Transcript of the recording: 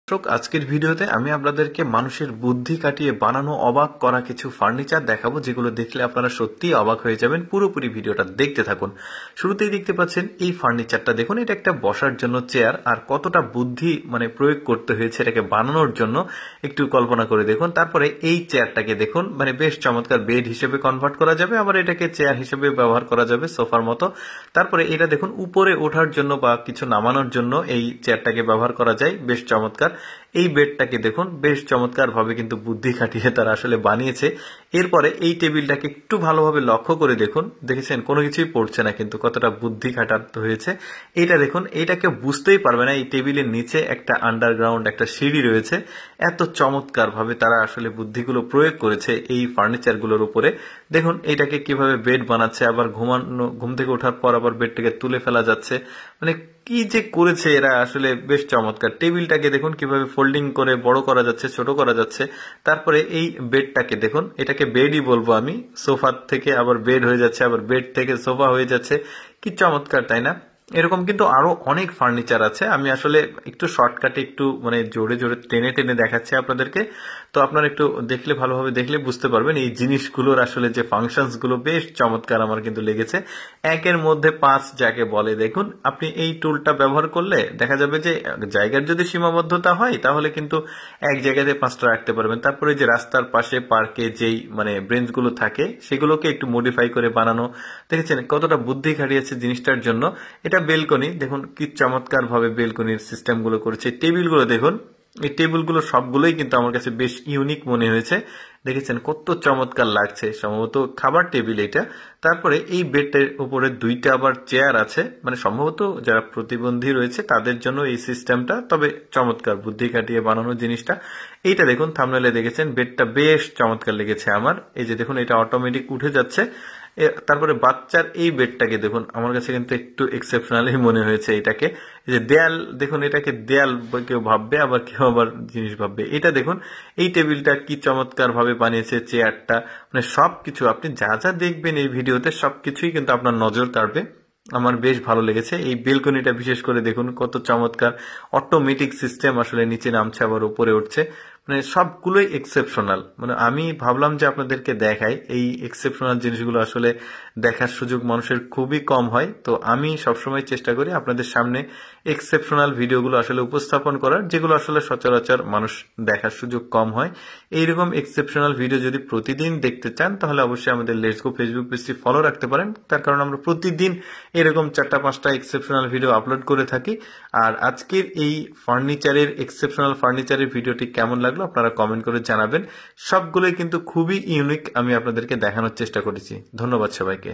দর্শক, আজকের ভিডিওতে আমি আপনাদেরকে মানুষের বুদ্ধি কাটিয়ে বানানো অবাক করা কিছু ফার্নিচার দেখাবো, যেগুলো দেখলে আপনারা সত্যিই অবাক হয়ে যাবেন। পুরোপুরি ভিডিওটা দেখতে থাকুন। শুরুতেই দেখতে পাচ্ছেন এই ফার্নিচারটা দেখুন, এটা একটা বসার জন্য চেয়ার। আর কতটা বুদ্ধি প্রয়োগ করতে হয়েছে এটাকে বানানোর জন্য একটু কল্পনা করে দেখুন। তারপরে এই চেয়ারটাকে দেখুন, বেশ চমৎকার বেড হিসেবে কনভার্ট করা যাবে, আবার এটাকে চেয়ার হিসেবে ব্যবহার করা যাবে সোফার মতো। তারপরে এটা দেখুন, উপরে ওঠার জন্য বা কিছু নামানোর জন্য এই চেয়ারটাকে ব্যবহার করা যায়, বেশ চমৎকার। এই বেডটাকে দেখুন, বেশ চমৎকার ভাবে কিন্তু বুদ্ধি খাটিয়ে তারা আসলে বানিয়েছে। এরপরে এই টেবিলটাকে একটু ভালোভাবে লক্ষ্য করে দেখুন, দেখেছেন কোনো কিছুই পড়ছে না, কিন্তু কতটা বুদ্ধি খাটাতে হয়েছে। এটা দেখুন, এইটাকে বুঝতেই পারবে না এই টেবিলের নিচে একটা আন্ডারগ্রাউন্ড একটা সিঁড়ি রয়েছে। এত চমৎকার ভাবে তারা আসলে বুদ্ধিগুলো প্রয়োগ করেছে এই ফার্নিচার গুলোর উপরে। দেখুন এটাকে কিভাবে বেড বানাচ্ছে, আবার ঘুম থেকে ওঠার পর আবার বেডটাকে তুলে ফেলা যাচ্ছে। কি যে করেছে এরা, আসলে বেশ চমৎকার। টেবিলটাকে দেখুন কিভাবে ফোল্ডিং করে বড় করা যাচ্ছে, ছোট করা যাচ্ছে। তারপরে এই বেডটাকে দেখুন, এটাকে বেডই বলবো আমি, সোফা থেকে আবার বেড হয়ে যাচ্ছে, আবার বেড থেকে সোফা হয়ে যাচ্ছে। কি চমৎকার, তাই না? এরকম কিন্তু আরো অনেক ফার্নিচার আছে। আমি আসলে একটু শর্টকাটে একটু জোরে জোরে টেনে টেনে দেখাচ্ছি আপনাদেরকে। তো আপনারা একটু দেখলে, ভালোভাবে দেখলে বুঝতে পারবেন এই জিনিসগুলোর আসলে যে ফাংশনস গুলো বেশ চমৎকার আমার কিন্তু লেগেছে। একের মধ্যে 5 যাকে বলে। দেখুন আপনি এই টুলটা ব্যবহার করলে দেখা যাবে যে জায়গার যদি সীমাবদ্ধতা হয় তাহলে কিন্তু এক জায়গাতে 5টা রাখতে পারবেন। তারপরে যে রাস্তার পাশে পার্কে যেই ব্রেঞ্চ গুলো থাকে সেগুলোকে একটু মডিফাই করে বানানো। দেখেছেন কতটা বুদ্ধি খাটিয়েছে জিনিসটার জন্য। এটা বেলকনি, দেখুন কি চমৎকার ভাবে বেলকনির সিস্টেম গুলো করেছে। টেবিল গুলো দেখুন, এই টেবিলগুলো সবগুলোই কিন্তু আমার কাছে বেশ ইউনিক মনে হয়েছে। দেখেছেন কত চমৎকার লাগছে, সম্ভবত খাবার টেবিল এটা। তারপরে এই বেডের উপরে 2টা আবার চেয়ার আছে, সম্ভবত যারা প্রতিবন্ধী রয়েছে তাদের জন্য এই সিস্টেমটা। তবে চমৎকার বুদ্ধি খাটিয়ে বানানো জিনিসটা। এইটা দেখুন, থাম্বনেলে দেখেছেন, বেডটা বেশ চমৎকার লেগেছে আমার। এই যে দেখুন, এটা অটোমেটিক উঠে যাচ্ছে। তারপরে বাচ্চার এই বেডটাকে দেখুন, আমার কাছে কিন্তু একটু এক্সেপশনালি মনে হয়েছে এটাকে। এই যে দেয়াল দেখুন, এটাকে দেয়াল কেউ ভাববে, আবার কেউ আবার জিনিস ভাববে। এটা দেখুন, এই টেবিলটা কি চমৎকার ভাবে বানিয়েছে, চেয়ারটা, সবকিছু আপনি যা যা দেখবেন এই ভিডিওতে সবকিছুই কিন্তু আপনার নজর কাড়বে। আমার বেশ ভালো লেগেছে। এই বেলকনিটা বিশেষ করে দেখুন কত চমৎকার, অটোমেটিক সিস্টেম, আসলে নিচে নামছে আবার উপরে উঠছে। সবগুলোই এক্সেপশনাল। আমি ভাবলাম যে আপনাদেরকে দেখাই, এই এক্সেপশনাল জিনিসগুলো আসলে দেখার সুযোগ মানুষের খুবই কম হয়। তো আমি সবসময় চেষ্টা করি আপনাদের সামনে এক্সেপশনাল ভিডিওগুলো আসলে উপস্থাপন করার, যেগুলো আসলে সচরাচর মানুষ দেখার সুযোগ কম হয়। এইরকম এক্সেপশনাল ভিডিও যদি প্রতিদিন দেখতে চান তাহলে অবশ্যই আমাদের লেটস গো ফেসবুক পেজটি ফলো রাখতে পারেন। তার কারণ আমরা প্রতিদিন এরকম 4টা-5টা এক্সেপশনাল ভিডিও আপলোড করে থাকি। আর আজকের এই এক্সেপশনাল ফার্নিচারের ভিডিওটি কেমন লাগলো আপনারা কমেন্ট করে জানাবেন। সবগুলোই কিন্তু খুবই ইউনিক, আমি আপনাদেরকে দেখানোর চেষ্টা করেছি। ধন্যবাদ সবাইকে।